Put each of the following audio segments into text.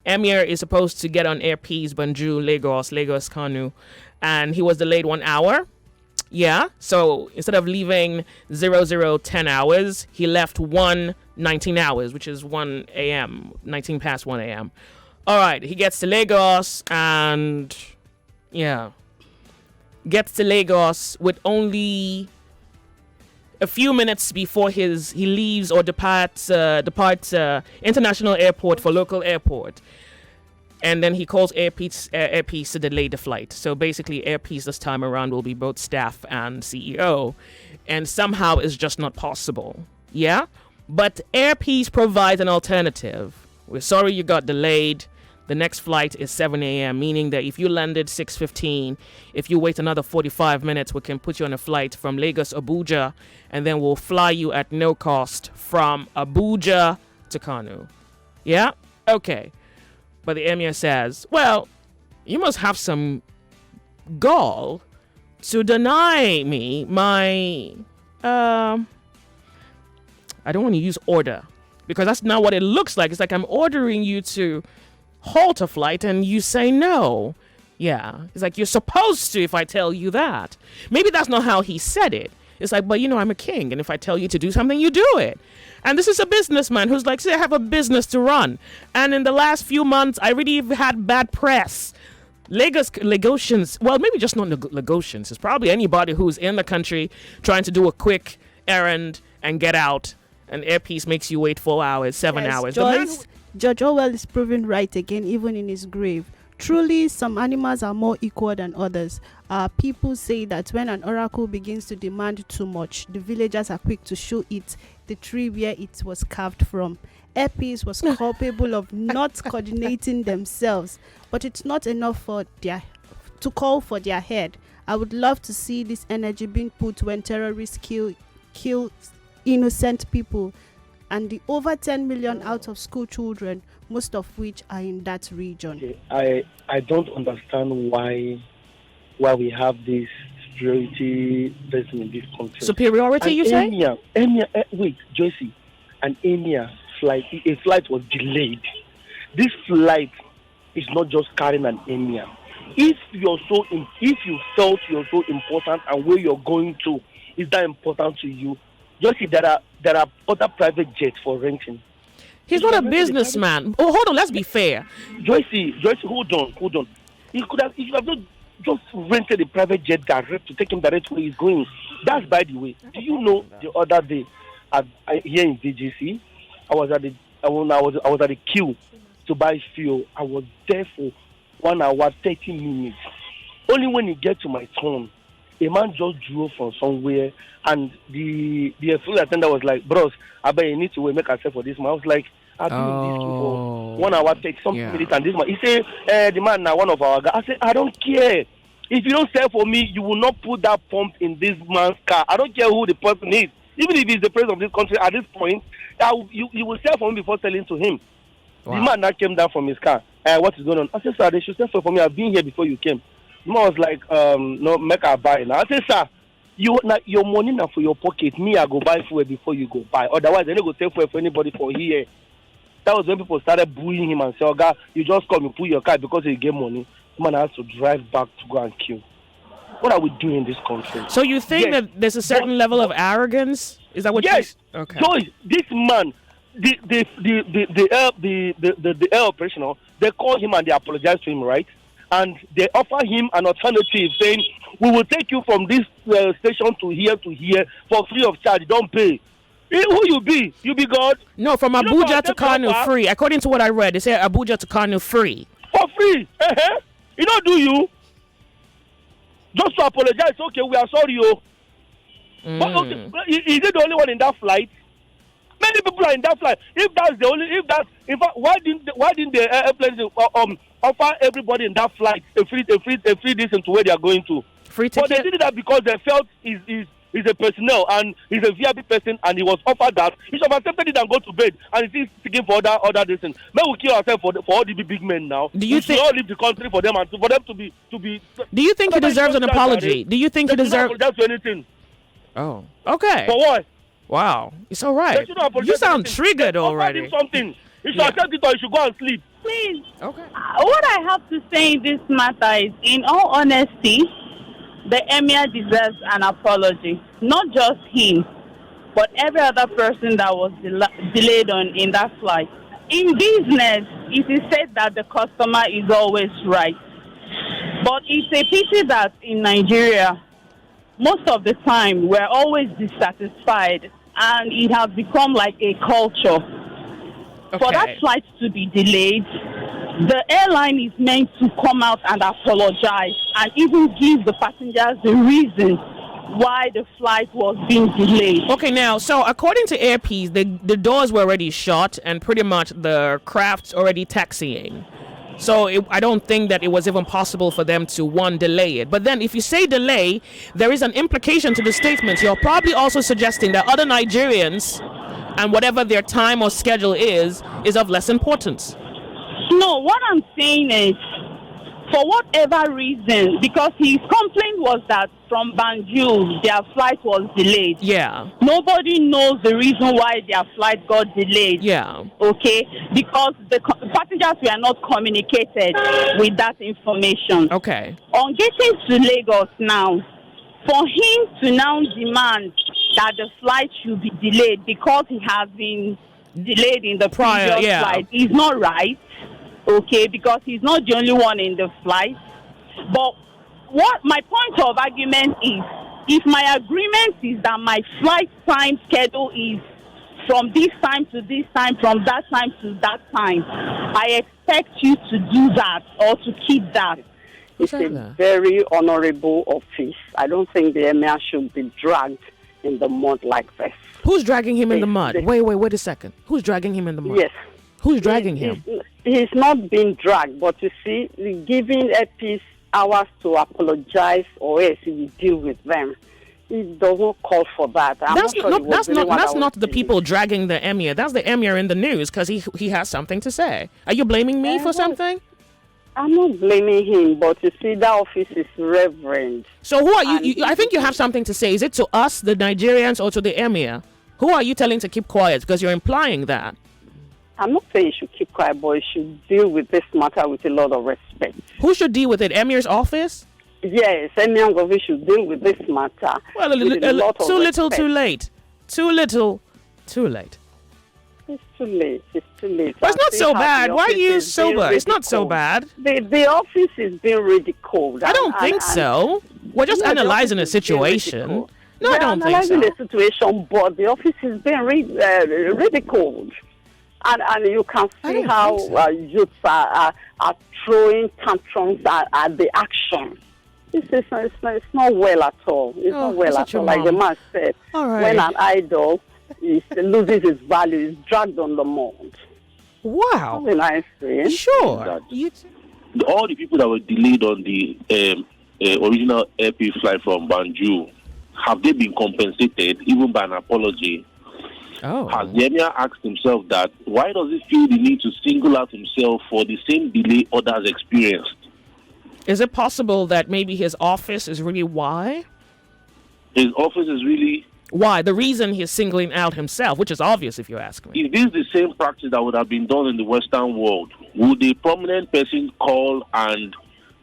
Emir is supposed to get on Air Peace, Banjul, Lagos, Kano, and he was delayed 1 hour. Yeah, so instead of leaving 00:10 hours, he left 19 hours, which is 1 a.m., 19 past 1 a.m. All right, he gets to Lagos and, gets to Lagos with only a few minutes before he leaves or departs international airport for local airport. And then he calls Air Peace to delay the flight. So basically, Air Peace this time around will be both staff and CEO. And somehow it's just not possible. Yeah? But Air Peace provides an alternative. We're sorry you got delayed. The next flight is 7 a.m., meaning that if you landed 6:15, if you wait another 45 minutes, we can put you on a flight from Lagos, Abuja, and then we'll fly you at no cost from Abuja to Kano. Yeah? Okay. But the Emir says, well, you must have some gall to deny me my, I don't want to use order, because that's not what it looks like. It's like I'm ordering you to halt a flight and you say no. Yeah. It's like you're supposed to if I tell you that. Maybe that's not how he said it. It's like, but I'm a king, and if I tell you to do something, you do it. And this is a businessman who's like, say, I have a business to run. And in the last few months, I really had bad press. Lagosians, well, maybe just not Lagosians. It's probably anybody who's in the country trying to do a quick errand and get out. And Air Peace makes you wait 4 hours, 7 hours. George Orwell is proven right again, even in his grave. Truly, some animals are more equal than others. People say that when an oracle begins to demand too much, the villagers are quick to show it the tree where it was carved from. Air Peace was culpable of not coordinating themselves, but it's not enough to call for their head. I would love to see this energy being put when terrorists kill innocent people, and the over 10 million out of school children, most of which are in that region. I don't understand why we have this superiority person in this country. Superiority, you say? Emir, wait, Joycey, an Emir flight, a flight was delayed. This flight is not just carrying an Emir. If you felt you're so important and where you're going to is that important to you, Joycey, there are other private jets for renting. He's not a businessman. Oh, hold on, let's be fair. Joycey, hold on. He should have not just rented a private jet direct to take him direct where he's going. That's by the way. Do you know the other day here in VGC, I was at the queue to buy fuel. I was there for 1 hour 30 minutes. Only when it get to my turn, a man just drove from somewhere, and the fuel attendant was like, "Bros, I bet you need to make a sell for this man." I was like, "I've been in this queue for 1 hour 30 something minutes, and this man." He said, "The man now one of our guys." I said, "I don't care. If you don't sell for me, you will not put that pump in this man's car. I don't care who the person is. Even if he's the president of this country at this point, you will sell for him before selling to him." Wow. The man that came down from his car. What is going on? I said, "Sir, they should sell for me. I've been here before you came." The man was like, "No, make a buy now." I said, "Sir, your money now for your pocket. Me, I go buy fuel before you go buy. Otherwise, they don't go sell fuel for anybody for here." That was when people started booing him and say, "Oh God, you just come and put your car because you get money." The man has to drive back to go and kill. What are we doing in this country? So you think that there's a certain level of arrogance? Is that what? Yes. Okay. So this man, the air operational, they call him and they apologize to him, right? And they offer him an alternative, saying, "We will take you from this station to here for free of charge. Don't pay." Who you be? You be God? No, from Abuja to Kano free. According to what I read, they say Abuja to Kano free. For free? You don't do you? Just to apologize. Okay, we are sorry, yo. But okay, is it the only one in that flight? Many people are in that flight. In fact, why didn't the airplanes offer everybody in that flight a free distance to where they are going to? Free ticket. But they did that because they felt he's a personnel and he's a VIP person and he was offered that. He should have accepted it and go to bed and he's seeking for other distance. May we kill ourselves for all the big men now? Do you think? We should all leave the country for them and for them to be. Do you think he deserves an apology? Do you think he deserves? Apologize to anything. Oh, okay. For what? Wow, it's all right. You sound triggered already. Something. He should accept it or he should go and sleep. Please. Okay. What I have to say in this matter is, in all honesty, the Emir deserves an apology. Not just him, but every other person that was delayed in that flight. In business, it is said that the customer is always right. But it's a pity that in Nigeria, most of the time, we're always dissatisfied, and it has become like a culture. Okay. For that flight to be delayed, the airline is meant to come out and apologize and even give the passengers the reason why the flight was being delayed. Okay, now, so according to Airpeace, the doors were already shut and pretty much the craft's already taxiing. So I don't think that it was even possible for them to, one, delay it. But then if you say delay, there is an implication to the statement. You're probably also suggesting that other Nigerians and whatever their time or schedule is of less importance. No, what I'm saying is, for whatever reason, because his complaint was that from Banjul, their flight was delayed. Yeah. Nobody knows the reason why their flight got delayed. Yeah. Okay? Because the passengers were not communicated with that information. Okay. On getting to Lagos now, for him to now demand that the flight should be delayed because he has been delayed in the previous flight is not right. Okay, because he's not the only one in the flight. But what my point of argument is, if my agreement is that my flight time schedule is from this time to this time, from that time to that time, I expect you to do that or to keep that. It's a very honorable office. I don't think the Emir should be dragged in the mud like this. Who's dragging him in the mud? Wait a second. Who's dragging him in the mud? Yes. Who's dragging him? He's not being dragged, but you see, giving Airpeace hours to apologize or else he will deal with them. It doesn't call for that. That's not the people dragging the Emir. That's the Emir in the news because he has something to say. Are you blaming me for something? I'm not blaming him, but you see, that office is reverend. So who are you? I think you have something to say. Is it to us, the Nigerians, or to the Emir? Who are you telling to keep quiet? Because you're implying that. I'm not saying you should keep quiet, but you should deal with this matter with a lot of respect. Who should deal with it? Emir's office? Yes, Emir Govi should deal with this matter. Well, too little, too late. Too little, too late. It's too late. It's too late. But it's not so bad. Why are you sober? It's not so bad. The office is being ridiculed. I don't think so. We're just analyzing a situation. No, I don't think so. Analyzing the situation, but the office is being ridiculed. And you can see how youths are throwing tantrums at the action. It's not well at all. It's not well at all. Like the man said, when an idol loses its value, it's dragged on the mud. Wow. That's a nice thing. Sure. All the people that were delayed on the original Airpeace flight from Banjul, have they been compensated even by an apology? Oh. Has the Emir asked himself that, why does he feel the need to single out himself for the same delay others experienced? Is it possible that maybe his office is really why? His office is really... Why? The reason he's singling out himself, which is obvious if you ask me. Is this the same practice that would have been done in the Western world? Would a prominent person call and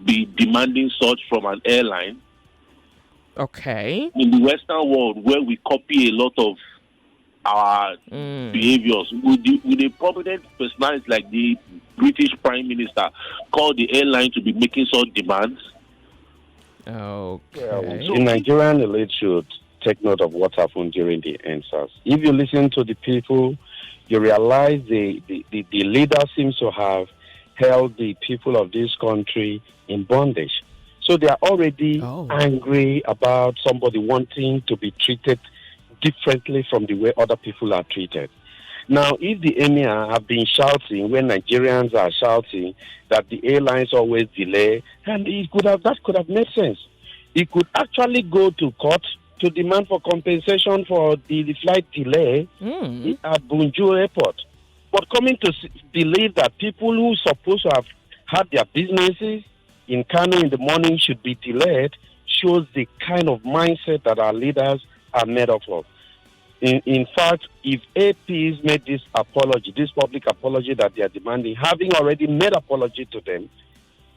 be demanding such from an airline? Okay. In the Western world, where we copy a lot of our behaviors, would a prominent personality like the British Prime Minister call the airline to be making such demands? Okay. The Nigerian elite should take note of what happened during the NSAS. If you listen to the people, you realize the leader seems to have held the people of this country in bondage. So they are already angry about somebody wanting to be treated differently from the way other people are treated. Now, if the Emir have been shouting when Nigerians are shouting that the airlines always delay, and that could have made sense. He could actually go to court to demand for compensation for the flight delay at Banjul Airport. But coming to believe that people who are supposed to have had their businesses in Kano in the morning should be delayed shows the kind of mindset that our leaders are made up of. In fact, if APs made this apology, this public apology that they are demanding, having already made apology to them,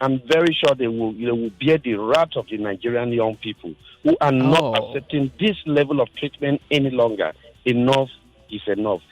I'm very sure they will bear the wrath of the Nigerian young people who are not accepting this level of treatment any longer. Enough is enough.